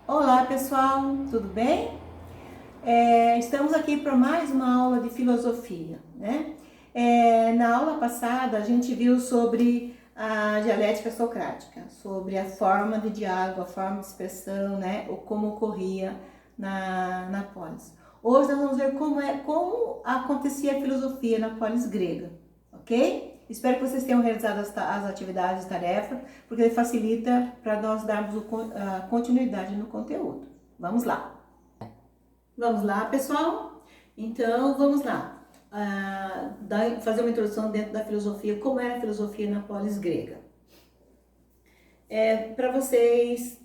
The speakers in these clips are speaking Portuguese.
Olá pessoal, tudo bem? Estamos aqui para mais uma aula de filosofia, né? Na aula passada a gente viu sobre a dialética socrática, sobre a forma de diálogo, a forma de expressão, né? Ou como ocorria na polis. Hoje nós vamos ver como acontecia a filosofia na polis grega, ok? Espero que vocês tenham realizado as atividades e tarefas, porque facilita para nós darmos a continuidade no conteúdo. Vamos lá. Vamos lá, pessoal? Então, vamos lá. Fazer uma introdução dentro da filosofia, como era a filosofia na polis grega. Para vocês,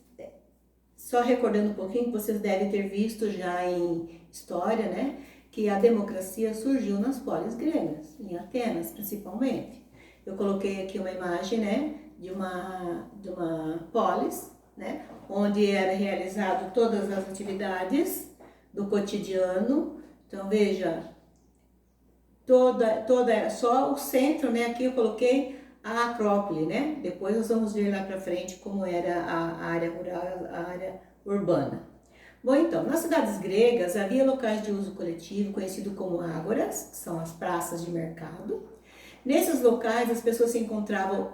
só recordando um pouquinho, que vocês devem ter visto já em história, né? Que a democracia surgiu nas polis gregas, em Atenas principalmente. Eu coloquei aqui uma imagem, né, de uma polis, né, onde era realizado todas as atividades do cotidiano. Então veja, toda só o centro, né, aqui eu coloquei a Acrópole, né? Depois nós vamos ver lá para frente como era a área rural, a área urbana. Bom, então, nas cidades gregas havia locais de uso coletivo, conhecido como ágoras, que são as praças de mercado. Nesses locais, as pessoas se encontravam,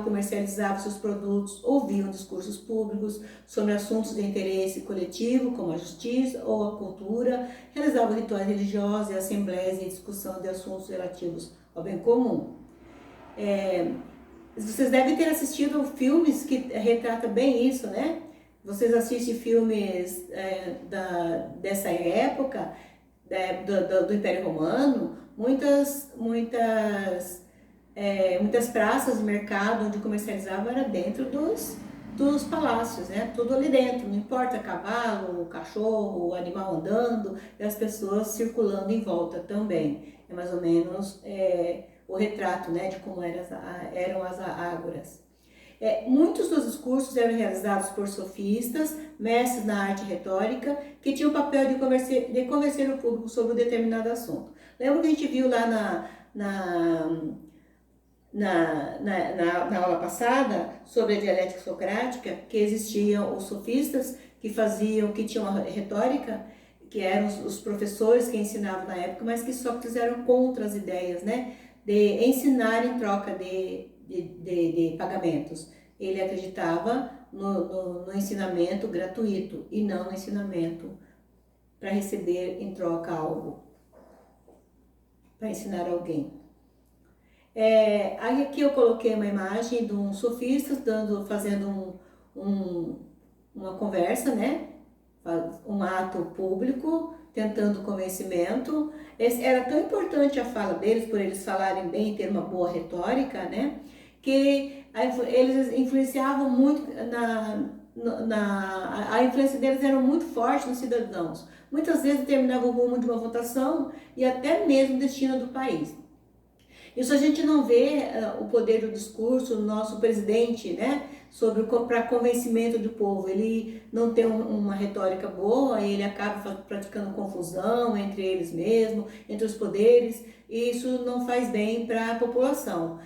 comercializavam seus produtos, ouviam discursos públicos sobre assuntos de interesse coletivo, como a justiça ou a cultura, realizavam rituais religiosos e assembleias de discussão de assuntos relativos ao bem comum. Vocês devem ter assistido filmes que retratam bem isso, né? Vocês assistem filmes dessa época, do Império Romano, muitas praças de mercado onde comercializava era dentro dos palácios, né? Tudo ali dentro, não importa cavalo, cachorro, o animal andando e as pessoas circulando em volta também. É mais ou menos o retrato, né, de como eram as ágoras. Muitos dos discursos eram realizados por sofistas, mestres na arte retórica, que tinham o papel de convencer o público sobre um determinado assunto. Lembra que a gente viu lá na aula passada sobre a dialética socrática, que existiam os sofistas que tinham uma retórica, que eram os professores que ensinavam na época, mas que Sócrates eram contra as ideias, né, de ensinar em troca de pagamentos. Ele acreditava no ensinamento gratuito e não no ensinamento para receber em troca algo, para ensinar alguém. Aí aqui eu coloquei uma imagem de um sofista fazendo uma conversa, né? Um ato público, tentando convencimento. Era tão importante a fala deles, por eles falarem bem, ter uma boa retórica, né? Que eles influenciavam muito a influência deles era muito forte nos cidadãos. Muitas vezes determinava o rumo de uma votação e até mesmo o destino do país. Isso a gente não vê o poder do discurso do nosso presidente, né? Para convencimento do povo. Ele não tem uma retórica boa, ele acaba praticando confusão entre eles mesmos, entre os poderes, e isso não faz bem para a população.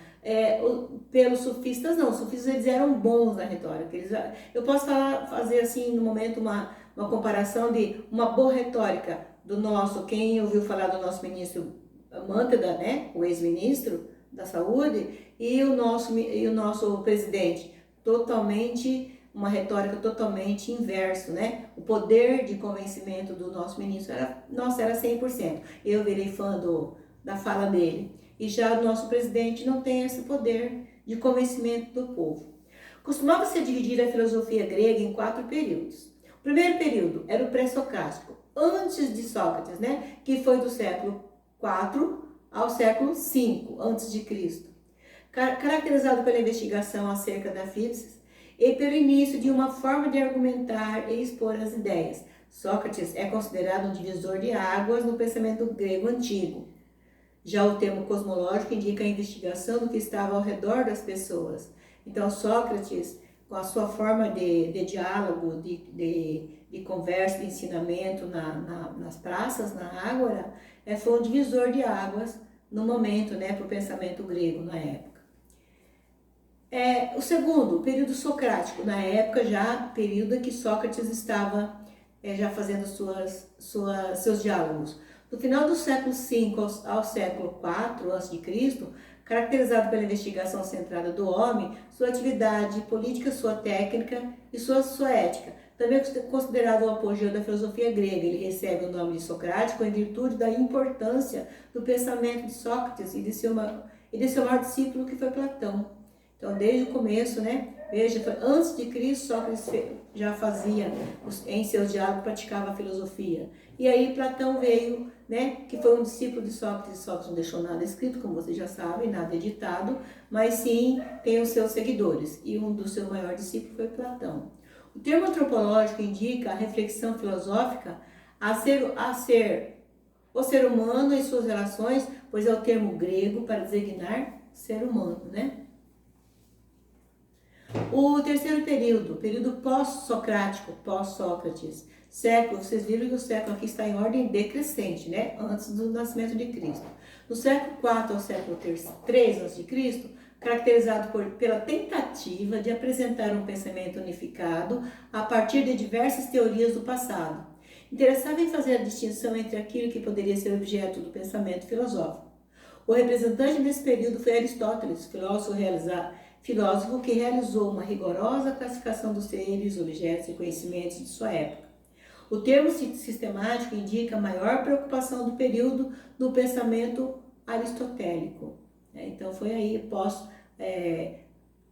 Pelos sofistas, não. Os sofistas eles eram bons na retórica. Eu posso fazer assim, no momento, uma comparação de uma boa retórica do nosso, quem ouviu falar do nosso ministro Manteiga, né, o ex-ministro da Saúde, e o nosso presidente, uma retórica totalmente inverso, né? O poder de convencimento do nosso ministro era 100%. Eu virei fã da fala dele. E já o nosso presidente não tem esse poder de convencimento do povo. Costumava-se dividir a filosofia grega em 4 períodos. O primeiro período era o pré-socrático, antes de Sócrates, né, que foi do século 4 ao século 5 a.C., caracterizado pela investigação acerca da física e pelo início de uma forma de argumentar e expor as ideias. Sócrates é considerado um divisor de águas no pensamento grego antigo. Já o termo cosmológico indica a investigação do que estava ao redor das pessoas. Então, Sócrates, com a sua forma de diálogo, de conversa, de ensinamento nas praças, na ágora, foi um divisor de águas no momento, né, para o pensamento grego na época. O segundo, o período socrático, na época já, período em que Sócrates estava já fazendo seus diálogos. Do final do século V ao século IV a.C., caracterizado pela investigação centrada do homem, sua atividade política, sua técnica e sua ética. Também é considerado o apogeu da filosofia grega. Ele recebe o nome de socrático em virtude da importância do pensamento de Sócrates e de seu maior discípulo, que foi Platão. Então, desde o começo, né? Veja, antes de Cristo, Sócrates já fazia, em seus diálogos, praticava a filosofia. E aí Platão veio, né? Que foi um discípulo de Sócrates. Sócrates não deixou nada escrito, como vocês já sabem, nada editado, mas sim tem os seus seguidores. E um dos seus maiores discípulos foi Platão. O termo antropológico indica a reflexão filosófica a ser o ser humano e suas relações, pois é o termo grego para designar ser humano, né? O terceiro período pós-socrático, pós-Sócrates, século, vocês viram que o século aqui está em ordem decrescente, né? Antes do nascimento de Cristo. Do século IV ao século III a.C., caracterizado pela tentativa de apresentar um pensamento unificado a partir de diversas teorias do passado, interessado em fazer a distinção entre aquilo que poderia ser objeto do pensamento filosófico. O representante desse período foi Aristóteles, filósofo que realizou uma rigorosa classificação dos seres, objetos e conhecimentos de sua época. O termo sistemático indica a maior preocupação do período do pensamento aristotélico. Então foi aí pós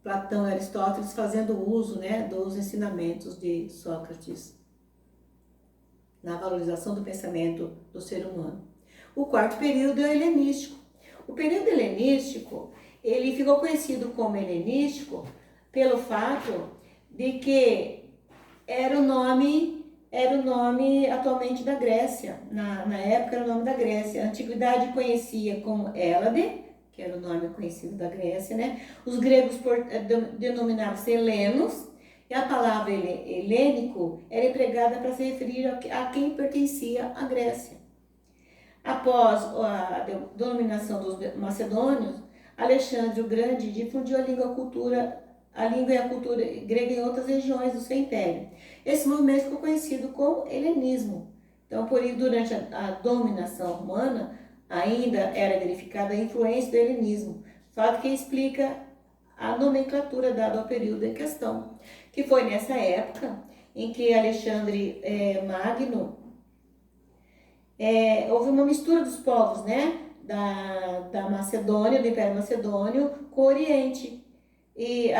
Platão e Aristóteles fazendo uso, né, dos ensinamentos de Sócrates na valorização do pensamento do ser humano. O quarto período é o helenístico. O período helenístico, ele ficou conhecido como helenístico pelo fato de que era o nome atualmente da Grécia. Na época era o nome da Grécia. A antiguidade conhecia como Hélade, que era o nome conhecido da Grécia, né? Os gregos denominavam-se helenos, e a palavra helênico era empregada para se referir a quem pertencia à Grécia. Após a denominação dos macedônios, Alexandre o Grande difundiu a língua e a cultura grega em outras regiões do seu império. Esse movimento ficou conhecido como helenismo. Então, por isso, durante a dominação romana, ainda era verificada a influência do helenismo, fato que explica a nomenclatura dada ao período em questão, que foi nessa época em que Alexandre Magno houve uma mistura dos povos, né? Da Macedônia, do Império Macedônio, com o Oriente. E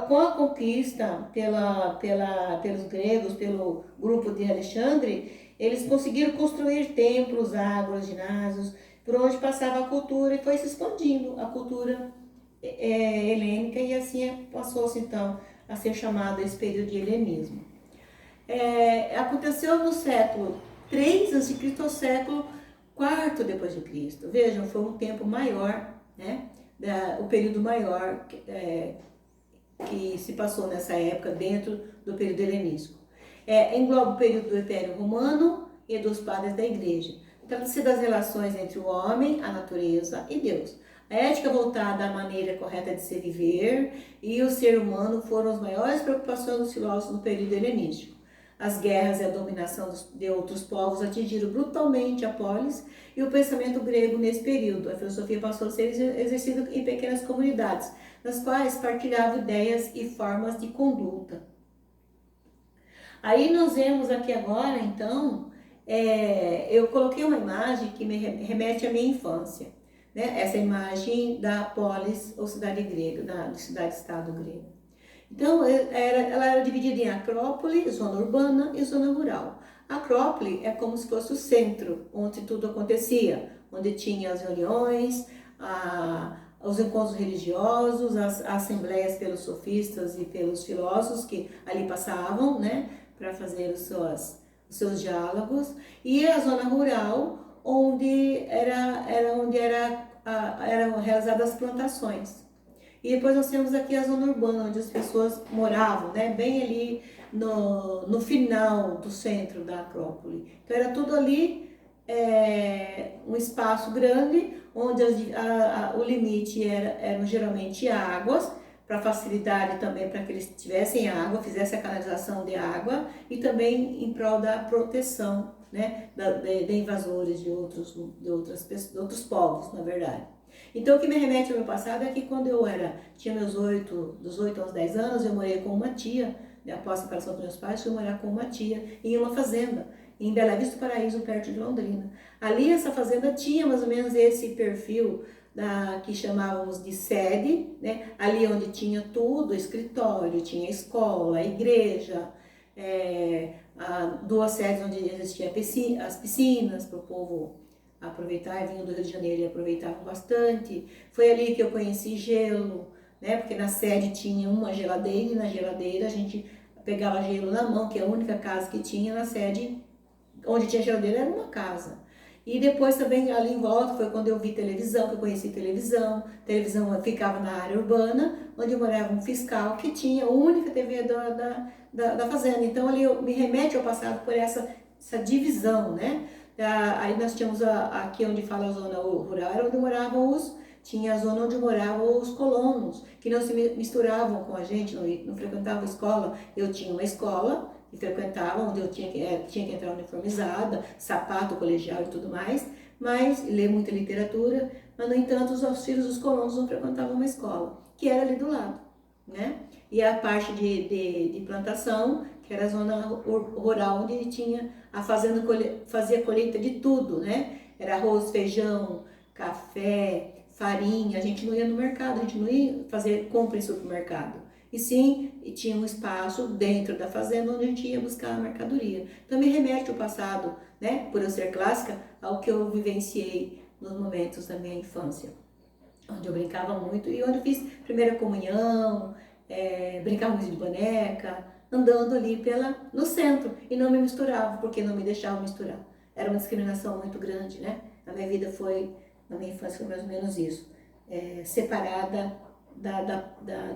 com a conquista pelos gregos, pelo grupo de Alexandre, eles conseguiram construir templos, águas, ginásios, por onde passava a cultura e foi se expandindo a cultura helênica, e assim passou-se então a ser chamado esse período de helenismo. Aconteceu no século 3 a.C. ao século IV depois de Cristo. Vejam, foi um tempo maior, né? O período maior que se passou nessa época dentro do período helenístico. Engloba o período do Império Romano e dos padres da Igreja. Trata-se das relações entre o homem, a natureza e Deus. A ética voltada à maneira correta de se viver e o ser humano foram as maiores preocupações dos filósofos no período helenístico. As guerras e a dominação de outros povos atingiram brutalmente a polis e o pensamento grego nesse período. A filosofia passou a ser exercida em pequenas comunidades, nas quais partilhavam ideias e formas de conduta. Aí nós vemos aqui agora, então, eu coloquei uma imagem que me remete à minha infância, né? Essa imagem da polis ou cidade grega, da cidade-estado grega. Então, ela era dividida em acrópole, zona urbana e zona rural. A acrópole é como se fosse o centro, onde tudo acontecia, onde tinha as reuniões, os encontros religiosos, as assembleias pelos sofistas e pelos filósofos que ali passavam, né, para fazer os seus diálogos. E a zona rural, onde eram realizadas as plantações. E depois nós temos aqui a zona urbana, onde as pessoas moravam, né? Bem ali no final do centro da Acrópole. Então era tudo ali, um espaço grande, onde o limite eram geralmente águas, para facilidade também para que eles tivessem água, fizessem a canalização de água e também em prol da proteção, né, de invasores de outros povos, na verdade. Então, o que me remete ao meu passado é que quando tinha dos 8 aos 10 anos, eu morei com uma tia, após a separação dos meus pais, fui morar com uma tia em uma fazenda, em Bela Vista do Paraíso, perto de Londrina. Ali, essa fazenda tinha mais ou menos esse perfil que chamávamos de sede, né? Ali onde tinha tudo, escritório, tinha escola, igreja, duas sedes onde existiam as piscinas para o povo aproveitar, vinham do Rio de Janeiro e aproveitavam bastante. Foi ali que eu conheci gelo, né? Porque na sede tinha uma geladeira e na geladeira a gente pegava gelo na mão, que é a única casa que tinha na sede, onde tinha geladeira era uma casa. E depois também ali em volta foi quando eu vi televisão, que eu conheci televisão. Televisão ficava na área urbana, onde morava um fiscal que tinha a única TV da fazenda. Então ali me remete ao passado por essa divisão, né? Aí nós tínhamos aqui onde fala a zona rural, onde moravam tinha a zona onde moravam os colonos, que não se misturavam com a gente, não frequentavam escola. Eu tinha uma escola que frequentava, onde eu tinha que entrar uniformizada, sapato colegial e tudo mais, mas ler muita literatura, mas no entanto os filhos dos colonos não frequentavam uma escola, que era ali do lado, né? E a parte de plantação, que era a zona rural, onde tinha a fazenda, fazia colheita de tudo, né? Era arroz, feijão, café, farinha. A gente não ia no mercado, a gente não ia fazer compra em supermercado. E sim, tinha um espaço dentro da fazenda onde a gente ia buscar a mercadoria. Então me remete ao passado, né? Por eu ser clássica, ao que eu vivenciei nos momentos da minha infância, onde eu brincava muito e onde eu fiz primeira comunhão, brincava muito de boneca, andando ali no centro e não me misturava, porque não me deixavam misturar. Era uma discriminação muito grande, né? Na minha vida na minha infância foi mais ou menos isso, separada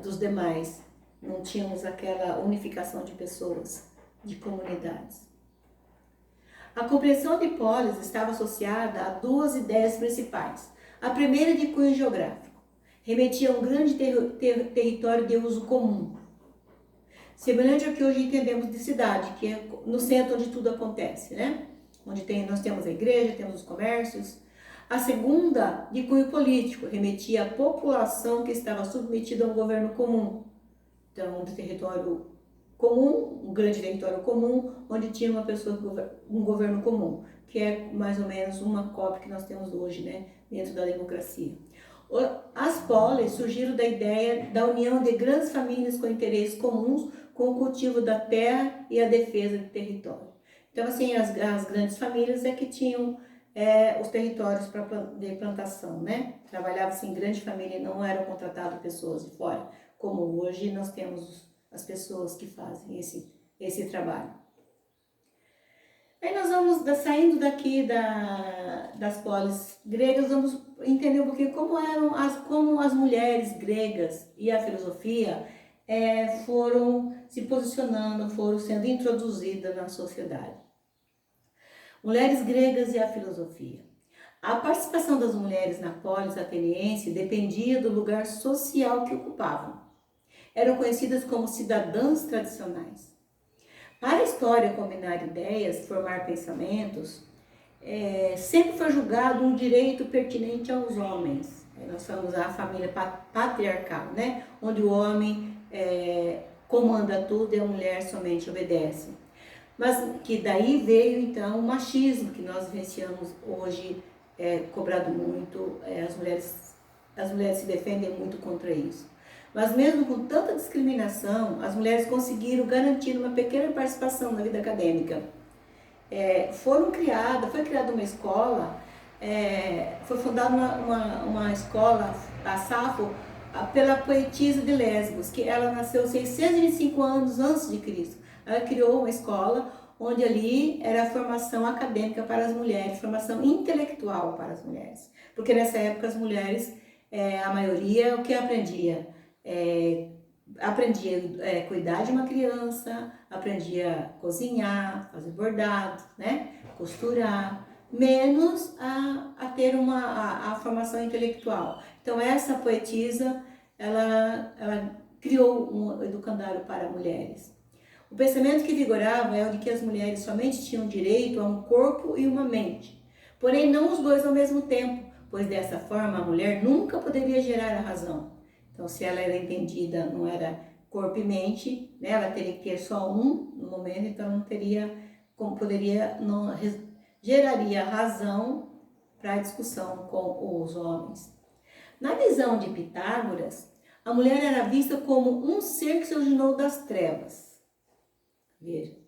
dos demais. Não tínhamos aquela unificação de pessoas, de comunidades. A compreensão de polis estava associada a duas ideias principais. A primeira de cunho geográfico, remetia a um grande território de uso comum, semelhante ao que hoje entendemos de cidade, que é no centro onde tudo acontece, né? Onde nós temos a igreja, temos os comércios. A segunda, de cunho político, remetia à população que estava submetida a um governo comum. Então, um território comum, um grande território comum, onde tinha uma pessoa, um governo comum, que é mais ou menos uma cópia que nós temos hoje, né, dentro da democracia. As polis surgiram da ideia da união de grandes famílias com interesses comuns, com o cultivo da terra e a defesa do território. Então, assim, as grandes famílias é que tinham os territórios de plantação, né? Trabalhava-se em grande família e não eram contratadas pessoas de fora, como hoje nós temos as pessoas que fazem esse trabalho. Aí nós vamos, saindo daqui das polis gregas, vamos entender um pouquinho como as mulheres gregas e a filosofia foram se posicionando, foram sendo introduzidas na sociedade. Mulheres gregas e a filosofia. A participação das mulheres na polis ateniense dependia do lugar social que ocupavam. Eram conhecidas como cidadãs tradicionais. Para a história combinar ideias, formar pensamentos, sempre foi julgado um direito pertinente aos homens. Nós falamos a família patriarcal, né? Onde o homem comanda tudo e a mulher somente obedece. Mas que daí veio então o machismo que nós vivenciamos hoje, cobrado muito, as mulheres se defendem muito contra isso. Mas mesmo com tanta discriminação, as mulheres conseguiram garantir uma pequena participação na vida acadêmica. Foi criada uma escola, foi fundada uma escola, a Safo, pela poetisa de Lesbos, que ela nasceu 625 anos antes de Cristo. Ela criou uma escola onde ali era a formação acadêmica para as mulheres, formação intelectual para as mulheres. Porque nessa época as mulheres, a maioria, o que aprendia? Aprendia a cuidar de uma criança, aprendia a cozinhar, fazer bordado, né? Costurar, menos a ter a formação intelectual. Então essa poetisa, ela criou um educandário para mulheres. O pensamento que vigorava é o de que as mulheres somente tinham direito a um corpo e uma mente, porém não os dois ao mesmo tempo, pois dessa forma a mulher nunca poderia gerar a razão. Então, se ela era entendida, não era corpo e mente, né, ela teria que ter só um no momento, então não teria, como poderia, não geraria razão para a discussão com os homens. Na visão de Pitágoras, a mulher era vista como um ser que se originou das trevas. Veja.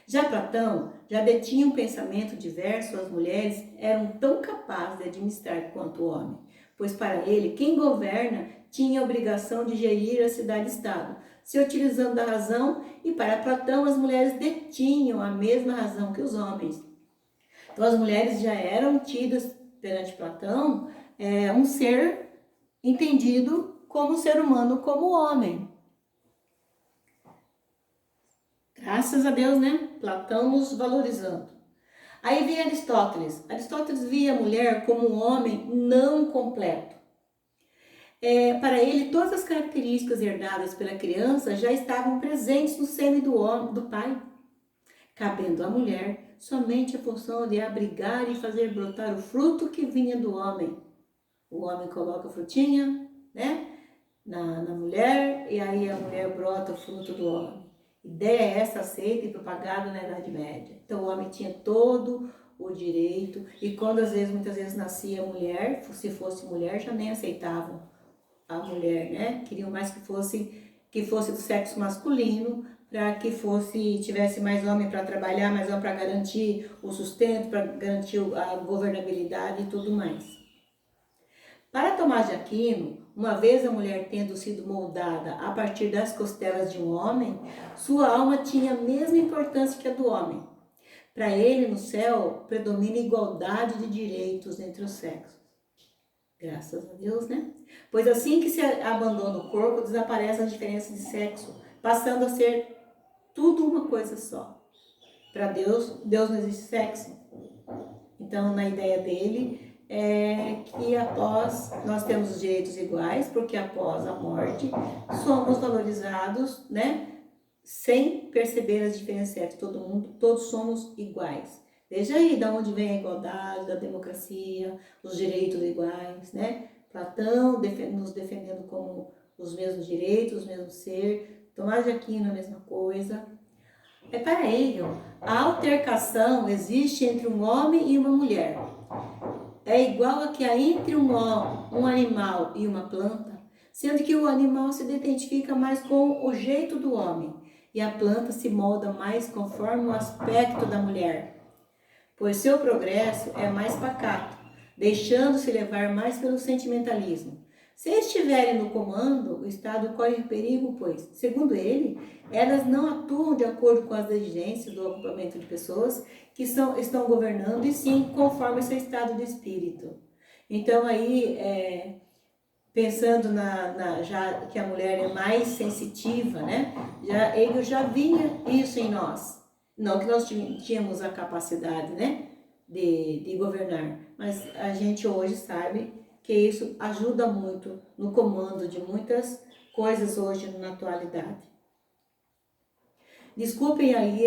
Já Platão já detinha um pensamento diverso, as mulheres eram tão capazes de administrar quanto o homem, pois para ele, quem governa tinha a obrigação de gerir a cidade-estado, se utilizando da razão, e para Platão as mulheres detinham a mesma razão que os homens. Então as mulheres já eram tidas perante Platão um ser entendido como ser humano, como homem. Graças a Deus, né? Platão nos valorizando. Aí vem Aristóteles. Aristóteles via a mulher como um homem não completo. Para ele, todas as características herdadas pela criança já estavam presentes no sêmen do pai, cabendo à mulher somente a função de abrigar e fazer brotar o fruto que vinha do homem. O homem coloca a frutinha, né, na mulher, e aí a mulher brota o fruto do homem. Ideia é essa aceita e propagada na Idade Média. Então o homem tinha todo o direito, e quando muitas vezes nascia mulher, se fosse mulher, já nem aceitavam a mulher, né? Queriam mais que fosse do sexo masculino, para que tivesse mais homem para trabalhar, mais homem para garantir o sustento, para garantir a governabilidade e tudo mais. Para Tomás de Aquino, uma vez a mulher tendo sido moldada a partir das costelas de um homem, sua alma tinha a mesma importância que a do homem. Para ele, no céu, predomina a igualdade de direitos entre os sexos. Graças a Deus, né? Pois assim que se abandona o corpo, desaparece a diferença de sexo, passando a ser tudo uma coisa só. Para Deus não existe sexo. Então, na ideia dele, que nós temos os direitos iguais, porque após a morte somos valorizados, né? Sem perceber as diferenças de sexo. Todos somos iguais. Veja aí de onde vem a igualdade, da democracia, os direitos iguais, né? Platão nos defendendo como os mesmos direitos, os mesmos ser. Tomás de Aquino a mesma coisa. Para Hegel, a altercação existe entre um homem e uma mulher. É igual a que há entre um animal e uma planta, sendo que o animal se identifica mais com o jeito do homem e a planta se molda mais conforme o aspecto da mulher, pois seu progresso é mais pacato, deixando-se levar mais pelo sentimentalismo. Se estiverem no comando, o Estado corre perigo, pois, segundo ele, elas não atuam de acordo com as exigências do agrupamento de pessoas que estão governando, e sim conforme seu estado de espírito. Então aí, pensando já que a mulher é mais sensitiva, né? Ele já via isso em nós. Não que nós tínhamos a capacidade, né, de governar, mas a gente hoje sabe que isso ajuda muito no comando de muitas coisas hoje na atualidade. Desculpem aí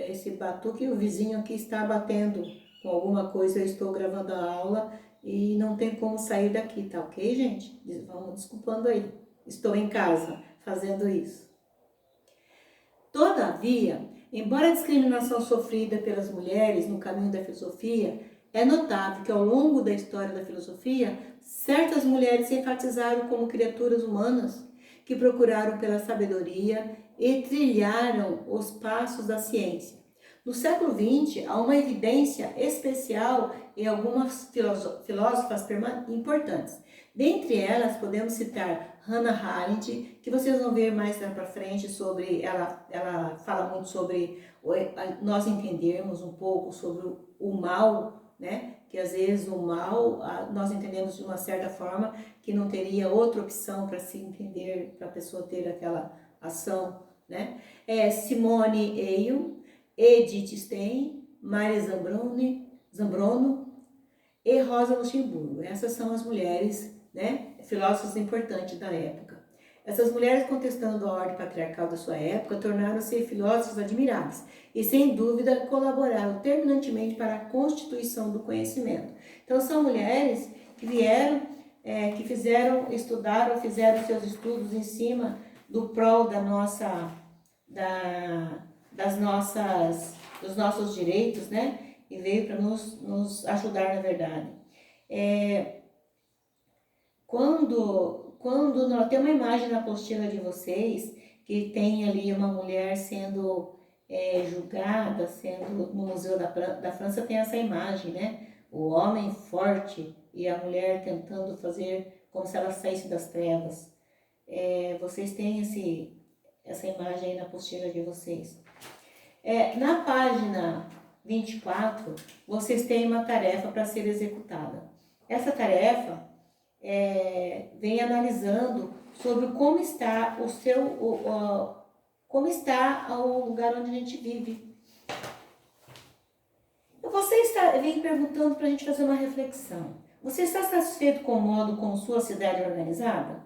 esse batuque, o vizinho aqui está batendo com alguma coisa, eu estou gravando a aula e não tem como sair daqui, tá ok, gente? Vamos desculpando aí, estou em casa fazendo isso. Todavia, embora a discriminação sofrida pelas mulheres no caminho da filosofia, é notável que ao longo da história da filosofia, certas mulheres se enfatizaram como criaturas humanas que procuraram pela sabedoria e trilharam os passos da ciência. No século XX, há uma evidência especial em algumas filósofas importantes. Dentre elas, podemos citar Hannah Arendt, que vocês vão ver mais lá para frente sobre, ela fala muito sobre nós entendermos um pouco sobre o mal, né? Que às vezes o mal nós entendemos de uma certa forma que não teria outra opção para se entender, para a pessoa ter aquela ação, né? Simone Weil, Edith Stein, Maria Zambrono e Rosa Luxemburgo. Essas são as mulheres, né, filósofas importantes da época. Essas mulheres contestando a ordem patriarcal da sua época tornaram-se filósofos admiráveis e, sem dúvida, colaboraram terminantemente para a constituição do conhecimento. Então, são mulheres que vieram, que estudaram, fizeram seus estudos em cima do prol dos nossos direitos, né? E veio para nos ajudar, na verdade. Quando nós tem uma imagem na apostila de vocês, que tem ali uma mulher sendo julgada, no Museu da França tem essa imagem, né? O homem forte e a mulher tentando fazer como se ela saísse das trevas. Vocês têm essa imagem aí na apostila de vocês. Na página 24, vocês têm uma tarefa para ser executada. Essa tarefa vem analisando sobre como está como está o lugar onde a gente vive. Vem perguntando para a gente fazer uma reflexão. Você está satisfeito com o modo como sua cidade é organizada?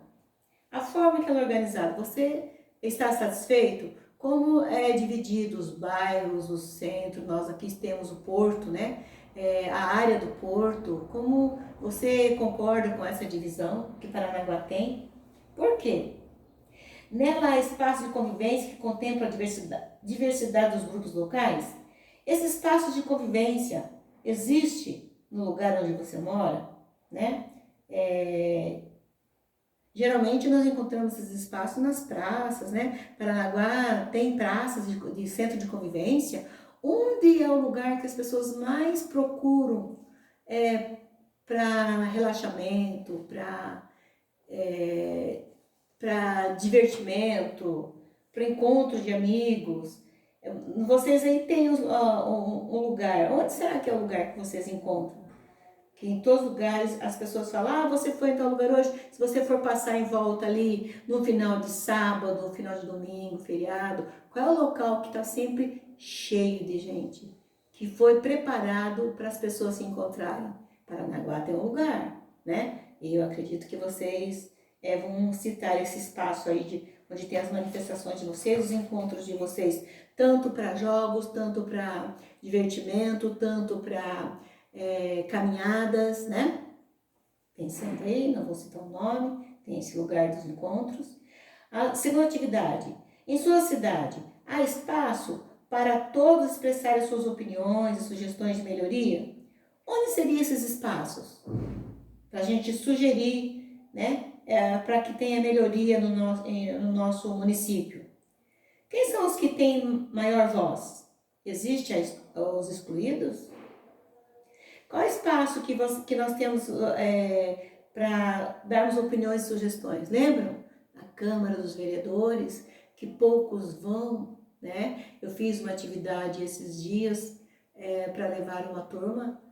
A forma que ela é organizada, você está satisfeito? Como é dividido os bairros, o centro, nós aqui temos o porto, né? A área do porto, como você concorda com essa divisão que Paranaguá tem? Por quê? Nela há espaço de convivência que contempla a diversidade dos grupos locais? Esse espaço de convivência existe no lugar onde você mora, né? Geralmente nós encontramos esses espaços nas praças, né? Paranaguá tem praças de centro de convivência, onde é o lugar que as pessoas mais procuram para relaxamento, para divertimento, para encontros de amigos. Vocês aí têm um lugar. Onde será que é o lugar que vocês encontram? Que em todos os lugares as pessoas falam, você foi em tal lugar hoje, se você for passar em volta ali no final de sábado, no final de domingo, feriado, qual é o local que está sempre cheio de gente, que foi preparado para as pessoas se encontrarem? Paranaguá tem um lugar, né? E eu acredito que vocês vão citar esse espaço aí onde tem as manifestações de vocês, os encontros de vocês, tanto para jogos, tanto para divertimento, tanto para caminhadas, né? Pensando aí, não vou citar o nome, tem esse lugar dos encontros. A segunda atividade, em sua cidade, há espaço para todos expressarem suas opiniões e sugestões de melhoria? Onde seriam esses espaços? Para a gente sugerir, né? Para que tenha melhoria no nosso município. Quem são os que têm maior voz? Existem os excluídos? Qual é o espaço que nós temos para darmos opiniões e sugestões? Lembram? A Câmara dos Vereadores, que poucos vão, né? Eu fiz uma atividade esses dias para levar uma turma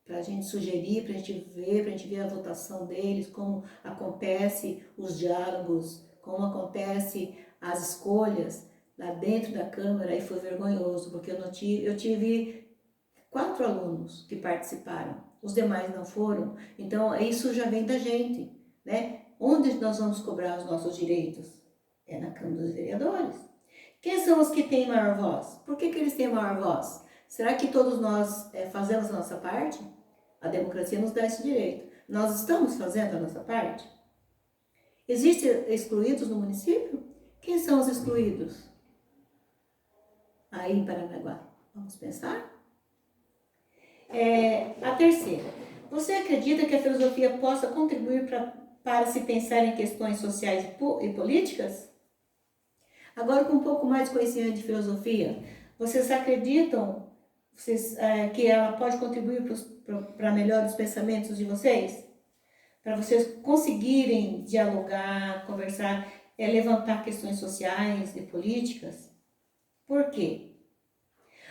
para a gente sugerir, para a gente ver a votação deles, como acontece os diálogos, como acontece as escolhas lá dentro da Câmara, e foi vergonhoso, porque eu tive 4 alunos que participaram, os demais não foram. Então, isso já vem da gente, né? Onde nós vamos cobrar os nossos direitos? É na Câmara dos Vereadores. Quem são os que têm maior voz? Por que eles têm maior voz? Será que todos nós fazemos a nossa parte? A democracia nos dá esse direito. Nós estamos fazendo a nossa parte? Existem excluídos no município? Quem são os excluídos? Aí em Paranaguá. Vamos pensar? A terceira, você acredita que a filosofia possa contribuir para se pensar em questões sociais e políticas? Agora, com um pouco mais de conhecimento de filosofia, vocês acreditam que ela pode contribuir para melhores pensamentos de vocês? Para vocês conseguirem dialogar, conversar, levantar questões sociais e políticas? Por quê?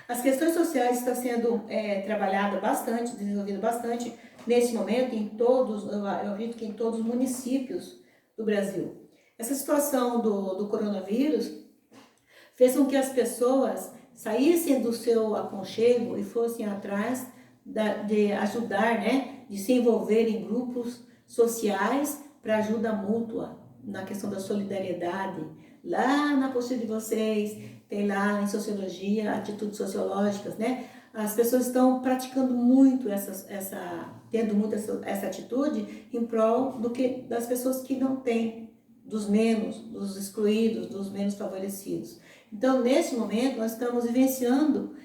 As questões sociais estão sendo trabalhadas bastante, desenvolvidas bastante nesse momento, eu acredito que em todos os municípios do Brasil. Essa situação do coronavírus fez com que as pessoas saíssem do seu aconchego e fossem atrás de ajudar, né, de se envolver em grupos sociais para ajuda mútua, na questão da solidariedade. Lá na apostila de vocês, tem lá em sociologia, atitudes sociológicas, né? As pessoas estão praticando muito tendo muito essa atitude em prol das pessoas que não têm, dos menos, dos excluídos, dos menos favorecidos. Então, nesse momento, nós estamos vivenciando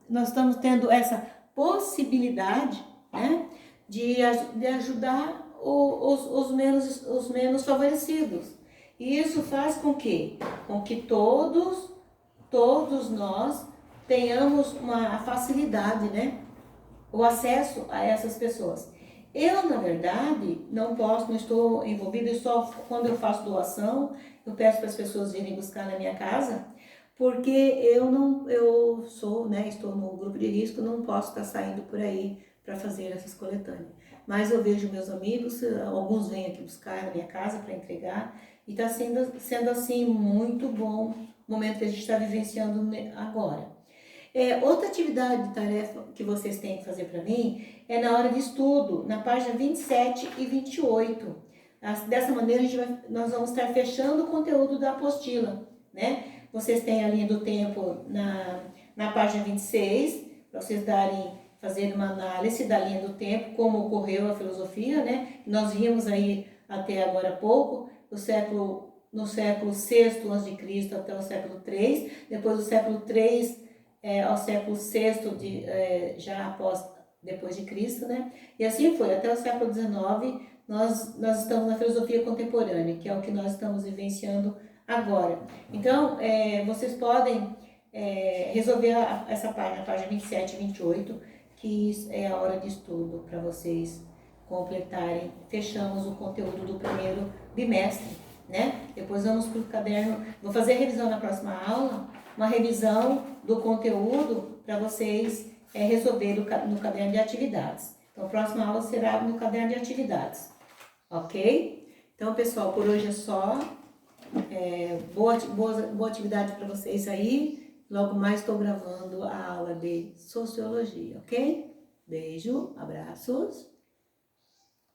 nós estamos tendo essa possibilidade, né, de ajudar os menos favorecidos. E isso faz com que todos nós tenhamos uma facilidade, né, o acesso a essas pessoas. Eu, na verdade, não estou envolvida, só quando eu faço doação, eu peço para as pessoas virem buscar na minha casa, porque eu sou, né, estou no grupo de risco, não posso estar saindo por aí para fazer essas coletâneas. Mas eu vejo meus amigos, alguns vêm aqui buscar na minha casa para entregar, e está sendo assim muito bom o momento que a gente está vivenciando agora. Outra atividade, tarefa que vocês têm que fazer para mim é na hora de estudo, na página 27 e 28. Dessa maneira, nós vamos estar fechando o conteúdo da apostila, né? Vocês têm a linha do tempo na página 26, para vocês fazerem uma análise da linha do tempo, como ocorreu a filosofia, né? Nós vimos aí até agora há pouco, no século VI a.C. até o século III, depois do século III ao século VI, depois de Cristo, né? E assim foi, até o século XIX, nós estamos na filosofia contemporânea, que é o que nós estamos vivenciando agora. Então, vocês podem resolver essa página, a página 27 e 28, que é a hora de estudo para vocês completarem. Fechamos o conteúdo do primeiro bimestre, né? Depois vamos para o caderno, vou fazer a revisão na próxima aula, uma revisão do conteúdo para vocês resolverem no caderno de atividades. Então, a próxima aula será no caderno de atividades, ok? Então, pessoal, por hoje é só. Boa atividade para vocês aí. Logo mais estou gravando a aula de sociologia, ok? Beijo, abraços.